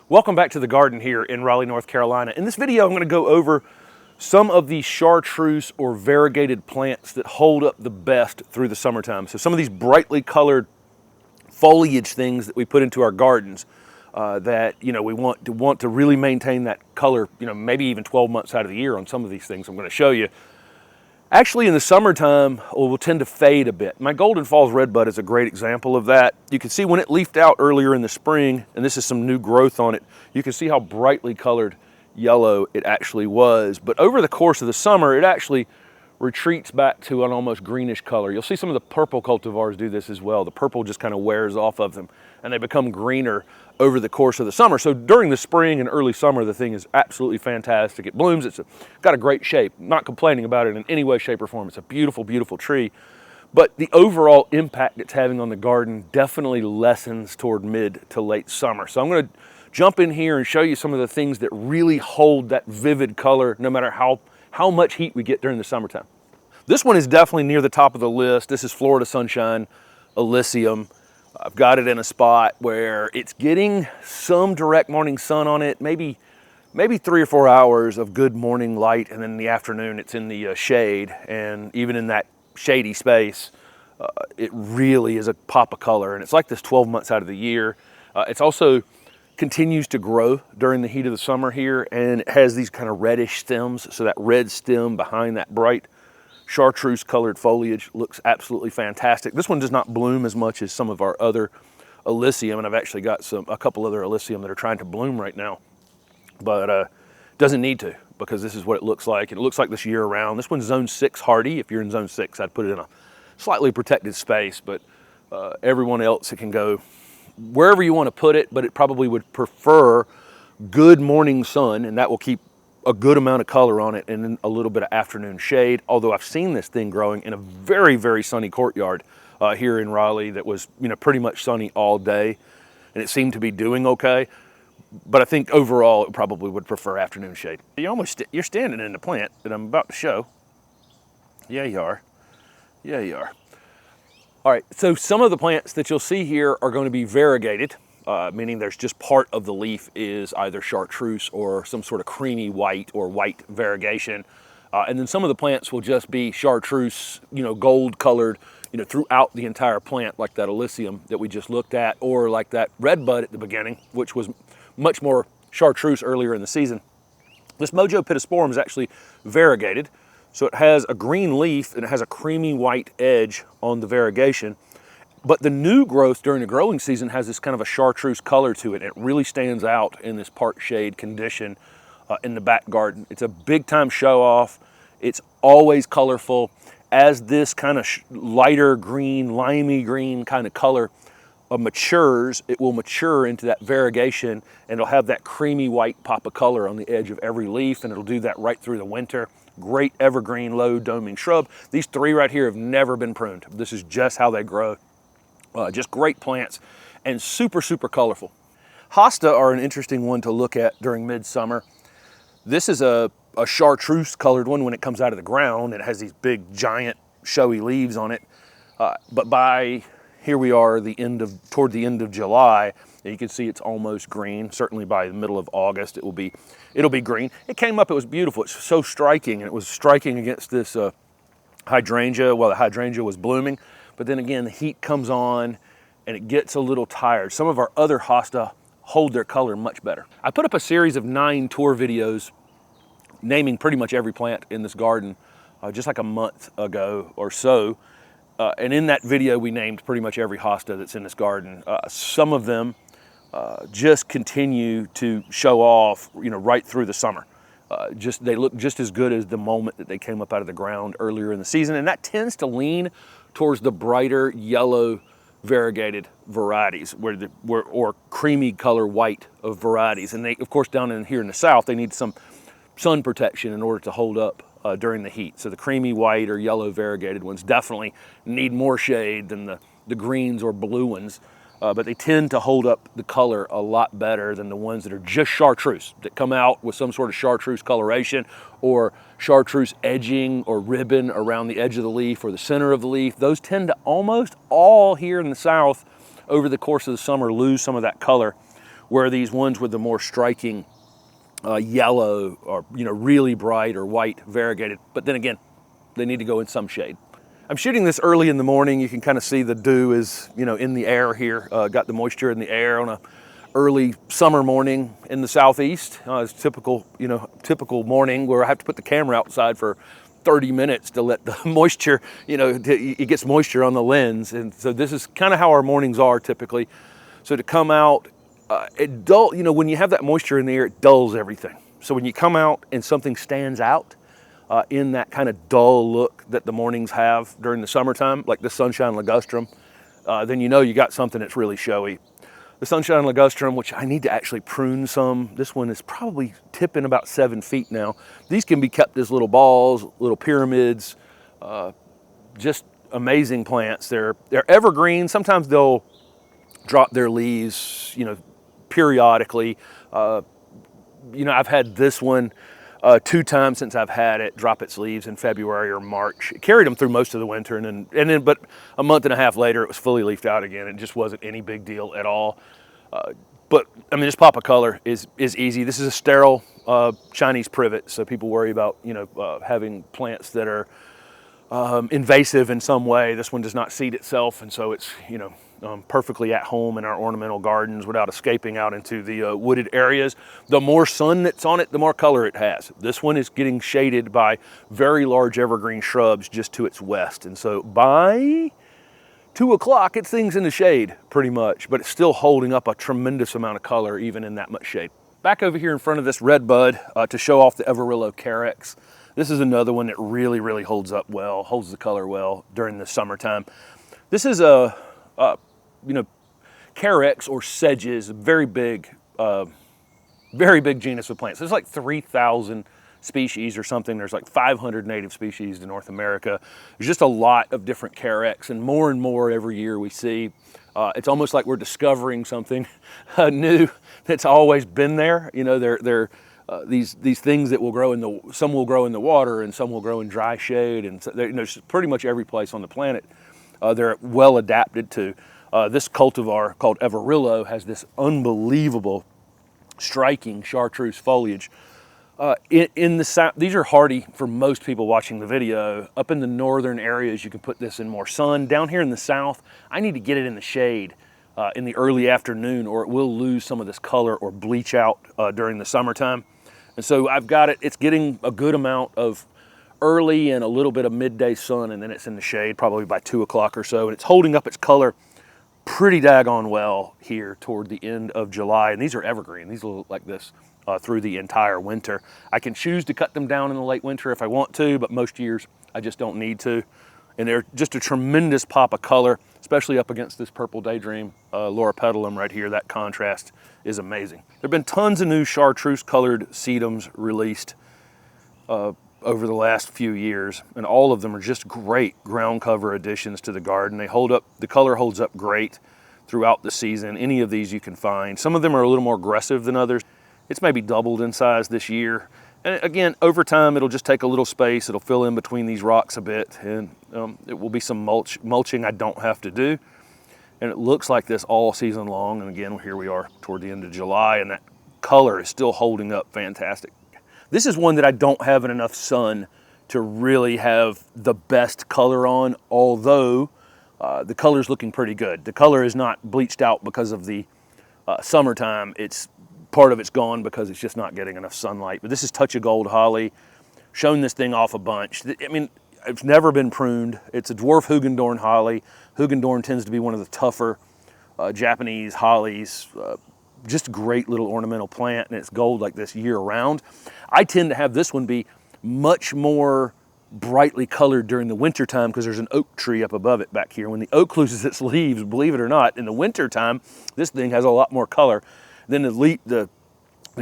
Welcome back to the garden here in Raleigh, North Carolina. In this video, I'm going to go over some of the chartreuse or variegated plants that hold up the best through the summertime. So some of these brightly colored foliage things that we put into our gardens that, we want to really maintain that color, maybe even 12 months out of the year on some of these things I'm going to show you. Actually, in the summertime, will tend to fade a bit. My Golden Falls Redbud is a great example of that. You can see when it leafed out earlier in the spring, and this is some new growth on it, you can see how brightly colored yellow it actually was. But over the course of the summer, it actually retreats back to an almost greenish color. You'll see some of the purple cultivars do this as well. The purple just kind of wears off of them, and they become greener over the course of the summer. So during the spring and early summer, the thing is absolutely fantastic. It blooms, it's got a great shape. Not complaining about it in any way, shape, or form. It's a beautiful, beautiful tree. But the overall impact it's having on the garden definitely lessens toward mid to late summer. So I'm going to jump in here and show you some of the things that really hold that vivid color no matter how much heat we get during the summertime. This one is definitely near the top of the list. This is Florida Sunshine Illicium. I've got it in a spot where it's getting some direct morning sun on it, maybe 3 or 4 hours of good morning light, and then in the afternoon it's in the shade. And even in that shady space, it really is a pop of color. And it's like this 12 months out of the year. It's also continues to grow during the heat of the summer here, and it has these kind of reddish stems. So that red stem behind that bright chartreuse colored foliage looks absolutely fantastic. This one does not bloom as much as some of our other Illicium, and I've actually got a couple other Illicium that are trying to bloom right now, but doesn't need to, because this is what it looks like. And it looks like this year round. This one's zone 6 hardy. If you're in zone 6, I'd put it in a slightly protected space, but everyone else, it can go wherever you want to put it, but it probably would prefer good morning sun, and that will keep a good amount of color on it, and then a little bit of afternoon shade. Although I've seen this thing growing in a very, very sunny courtyard here in Raleigh that was pretty much sunny all day, and it seemed to be doing okay. But I think overall it probably would prefer afternoon shade. You're standing in the plant that I'm about to show. Yeah, you are. Yeah, you are. All right, so some of the plants that you'll see here are going to be variegated, meaning there's just part of the leaf is either chartreuse or some sort of creamy white or white variegation. And then some of the plants will just be chartreuse, gold colored, throughout the entire plant, like that Illicium that we just looked at, or like that Redbud at the beginning, which was much more chartreuse earlier in the season. This Mojo Pittosporum is actually variegated. So it has a green leaf and it has a creamy white edge on the variegation. But the new growth during the growing season has this kind of a chartreuse color to it. It really stands out in this part shade condition in the back garden. It's a big time show off. It's always colorful. As this kind of lighter green, limey green kind of color matures, it will mature into that variegation, and it'll have that creamy white pop of color on the edge of every leaf, and it'll do that right through the winter. Great evergreen, low doming shrub. These 3 right here have never been pruned. This is just how they grow. Just great plants and super, super colorful. Hosta are an interesting one to look at during midsummer. This is a chartreuse colored one when it comes out of the ground. It has these big, giant, showy leaves on it. But by here we are, toward the end of July, and you can see it's almost green. Certainly by the middle of August, it'll be green. It came up, it was beautiful. It's so striking, and it was striking against this hydrangea. Well, the hydrangea was blooming, but then again, the heat comes on, and it gets a little tired. Some of our other hosta hold their color much better. I put up a series of 9 tour videos naming pretty much every plant in this garden just like a month ago or so. And in that video, we named pretty much every hosta that's in this garden. Some of them just continue to show off, right through the summer. They look just as good as the moment that they came up out of the ground earlier in the season, and that tends to lean towards the brighter yellow variegated varieties, or creamy color white of varieties. And they, of course, down in here in the south, they need some sun protection in order to hold up during the heat. So the creamy white or yellow variegated ones definitely need more shade than the greens or blue ones. But they tend to hold up the color a lot better than the ones that are just chartreuse, that come out with some sort of chartreuse coloration or chartreuse edging or ribbon around the edge of the leaf or the center of the leaf. Those tend to almost all here in the south over the course of the summer lose some of that color where these ones with the more striking yellow or, you know, really bright or white variegated, but then again, they need to go in some shade. I'm shooting this early in the morning. You can kind of see the dew is, you know, in the air here. Got the moisture in the air on a early summer morning in the southeast. It's typical, you know, typical morning where I have to put the camera outside for 30 minutes to let the moisture, you know, it gets moisture on the lens. And so this is kind of how our mornings are typically. So to come out, you know, when you have that moisture in the air, it dulls everything. So when you come out and something stands out in that kind of dull look that the mornings have during the summertime, like the Sunshine Ligustrum, then you know you got something that's really showy. The Sunshine Ligustrum, which I need to actually prune some. This one is probably tipping about 7 feet now. These can be kept as little balls, little pyramids, just amazing plants. They're evergreen. Sometimes they'll drop their leaves, you know, periodically. You know, I've had this one 2 times since I've had it drop its leaves in February or March. It carried them through most of the winter, and then but a month and a half later it was fully leafed out again. It just wasn't any big deal at all. But I mean, this pop of color is easy. This is a sterile Chinese privet, so people worry about, you know, having plants that are invasive in some way. This one does not seed itself, and so it's, you know, perfectly at home in our ornamental gardens without escaping out into the wooded areas. The more sun that's on it, the more color it has. This one is getting shaded by very large evergreen shrubs just to its west, and so by 2 o'clock it's things in the shade pretty much, but it's still holding up a tremendous amount of color even in that much shade. Back over here in front of this Redbud to show off the Everillo Carex. This is another one that really, really holds up well, holds the color well during the summertime. This is a you know, Carex or sedges, a very big genus of plants. There's like 3,000 species or something. There's like 500 native species to North America. There's just a lot of different Carex, and more every year we see. It's almost like we're discovering something new that's always been there. You know, they're these things that will grow some will grow in the water and some will grow in dry shade, and so you know, pretty much every place on the planet they're well adapted to. This cultivar called Everillo has this unbelievable, striking chartreuse foliage. In the south, these are hardy for most people watching the video. Up in the northern areas, you can put this in more sun. Down here in the south, I need to get it in the shade in the early afternoon, or it will lose some of this color or bleach out during the summertime. And so I've got it, it's getting a good amount of early and a little bit of midday sun, and then it's in the shade probably by 2 o'clock or so, and it's holding up its color pretty daggone well here toward the end of July. And these are evergreen. These will look like this through the entire winter. I can choose to cut them down in the late winter if I want to, but most years I just don't need to. And they're just a tremendous pop of color, especially up against this purple daydream Loropetalum right here. That contrast is amazing. There have been tons of new chartreuse colored sedums released over the last few years, and all of them are just great ground cover additions to the garden. They hold up, the color holds up great throughout the season. Any of these you can find. Some of them are a little more aggressive than others. It's maybe doubled in size this year. And again, over time, it'll just take a little space. It'll fill in between these rocks a bit, and it will be some mulching I don't have to do. And it looks like this all season long. And again, here we are toward the end of July, and that color is still holding up fantastic. This is one that I don't have enough sun to really have the best color on, although the color's looking pretty good. The color is not bleached out because of the summertime. Part of it's gone because it's just not getting enough sunlight. But this is Touch of Gold Holly. Shown this thing off a bunch. I mean, it's never been pruned. It's a dwarf Hugendorn holly. Hugendorn tends to be one of the tougher Japanese hollies. Just a great little ornamental plant, and it's gold like this year round. I tend to have this one be much more brightly colored during the winter time because there's an oak tree up above it back here. When the oak loses its leaves, believe it or not, in the winter time, this thing has a lot more color. Then the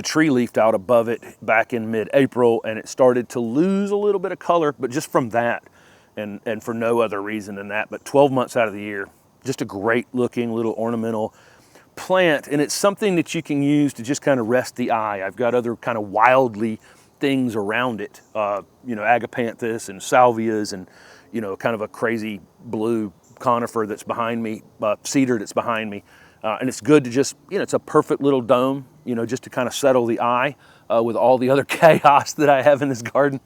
tree leafed out above it back in mid-April, and it started to lose a little bit of color, but just from that, and for no other reason than that. But 12 months out of the year, just a great looking little ornamental plant, and it's something that you can use to just kind of rest the eye. I've got other kind of wildly things around it, you know, agapanthus and salvias, and you know, kind of a crazy blue conifer that's behind me, cedar that's behind me. And it's good to just, it's a perfect little dome, just to kind of settle the eye with all the other chaos that I have in this garden.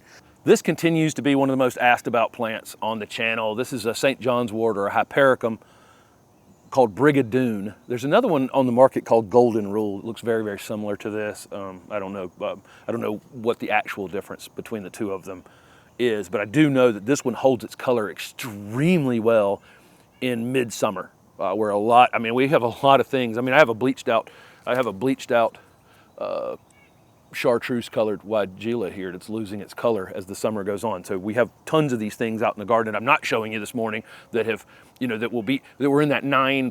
This continues to be one of the most asked about plants on the channel. This is a St. John's wort, or a Hypericum, called Brigadoon. There's another one on the market called Golden Rule. It looks very, very similar to this. I don't know what the actual difference between the two of them is, but I do know that this one holds its color extremely well in midsummer, where we have a lot of things. I have a bleached out chartreuse colored Weigela here that's losing its color as the summer goes on. So we have tons of these things out in the garden I'm not showing you this morning that have, that were in that 9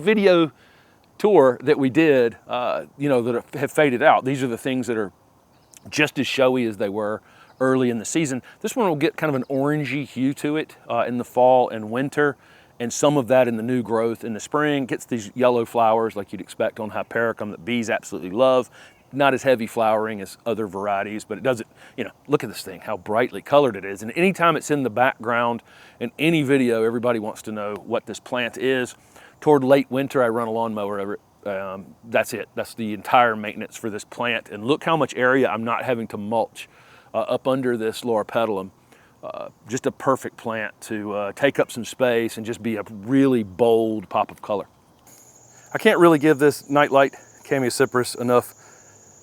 video tour that we did, that have faded out. These are the things that are just as showy as they were early in the season. This one will get kind of an orangey hue to it in the fall and winter, and some of that in the new growth in the spring. Gets these yellow flowers like you'd expect on Hypericum that bees absolutely love. Not as heavy flowering as other varieties, but it doesn't, look at this thing, how brightly colored it is. And anytime it's in the background in any video, everybody wants to know what this plant is. Toward late winter, I run a lawnmower over it. That's it. That's the entire maintenance for this plant. And look how much area I'm not having to mulch up under this loropetalum. Just a perfect plant to take up some space and just be a really bold pop of color. I can't really give this nightlight Chamaecyparis enough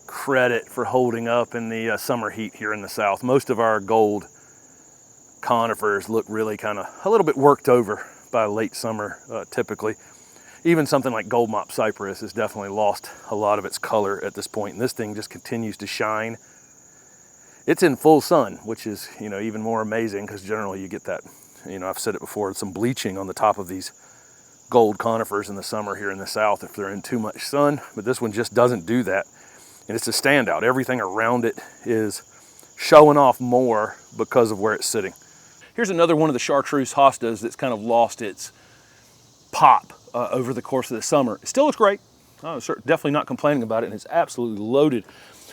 credit for holding up in the summer heat here in the south. Most of our gold conifers look really kind of a little bit worked over by late summer typically. Even something like gold mop cypress has definitely lost a lot of its color at this point, and this thing just continues to shine. It's in full sun, which is, even more amazing, because generally you get that, I've said it before, some bleaching on the top of these gold conifers in the summer here in the south if they're in too much sun, but this one just doesn't do that. And it's a standout. Everything around it is showing off more because of where it's sitting. Here's another one of the chartreuse hostas that's kind of lost its pop over the course of the summer. It still looks great. Definitely not complaining about it, and it's absolutely loaded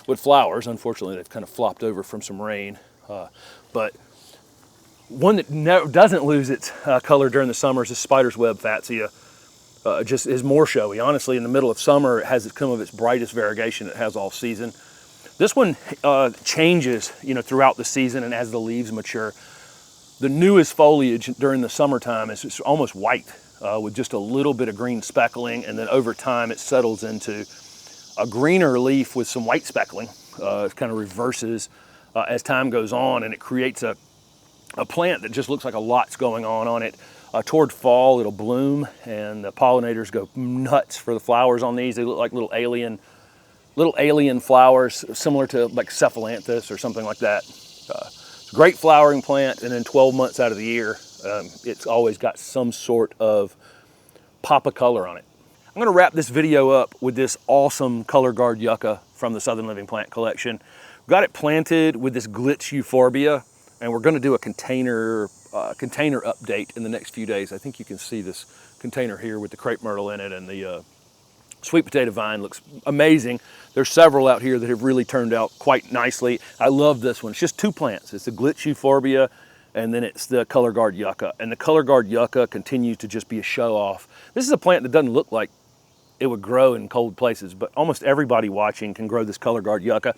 with flowers. Unfortunately, they've kind of flopped over from some rain. But one that doesn't lose its color during the summer is the spider's web Fatsia. Just is more showy. Honestly, in the middle of summer, it has some of its brightest variegation it has all season. This one changes, throughout the season and as the leaves mature. The newest foliage during the summertime is just almost white with just a little bit of green speckling, and then over time it settles into a greener leaf with some white speckling. It kind of reverses as time goes on, and it creates a plant that just looks like a lot's going on it. Toward fall, it'll bloom, and the pollinators go nuts for the flowers on these. They look like little alien flowers, similar to like cephalanthus or something like that. It's a great flowering plant, and then 12 months out of the year, it's always got some sort of pop of color on it. I'm gonna wrap this video up with this awesome color guard yucca from the Southern Living Plant Collection. We've got it planted with this glitch euphorbia, and we're gonna do a container update in the next few days. I think you can see this container here with the crepe myrtle in it, and the sweet potato vine looks amazing. There's several out here that have really turned out quite nicely. I love this one. It's just 2 plants. It's the glitch euphorbia, and then it's the color guard yucca. And the color guard yucca continues to just be a show off. This is a plant that doesn't look like it would grow in cold places, but almost everybody watching can grow this color guard yucca.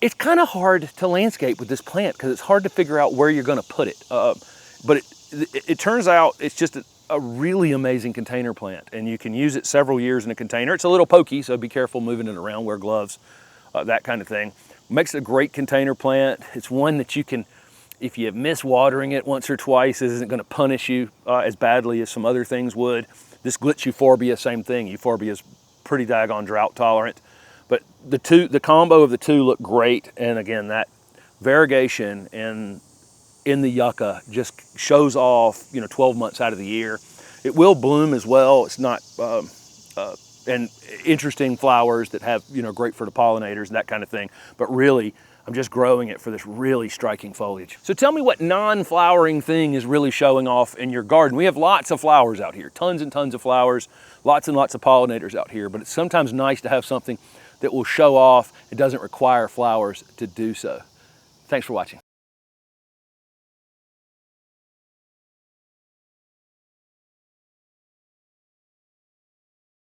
It's kind of hard to landscape with this plant because it's hard to figure out where you're gonna put it. But it turns out it's just a really amazing container plant, and you can use it several years in a container. It's a little pokey, so be careful moving it around, wear gloves, that kind of thing. Makes it a great container plant. It's one that you can, if you miss watering it once or twice, it isn't gonna punish you as badly as some other things would. This glitch euphorbia, same thing. Euphorbia is pretty daggone drought tolerant. But the combo of the two look great, and again, that variegation in the yucca just shows off, 12 months out of the year. It will bloom as well. It's not, and interesting flowers that have, great for the pollinators and that kind of thing. But really, I'm just growing it for this really striking foliage. So tell me what non-flowering thing is really showing off in your garden. We have lots of flowers out here, tons and tons of flowers, lots and lots of pollinators out here, but it's sometimes nice to have something that will show off. It doesn't require flowers to do so. Thanks for watching.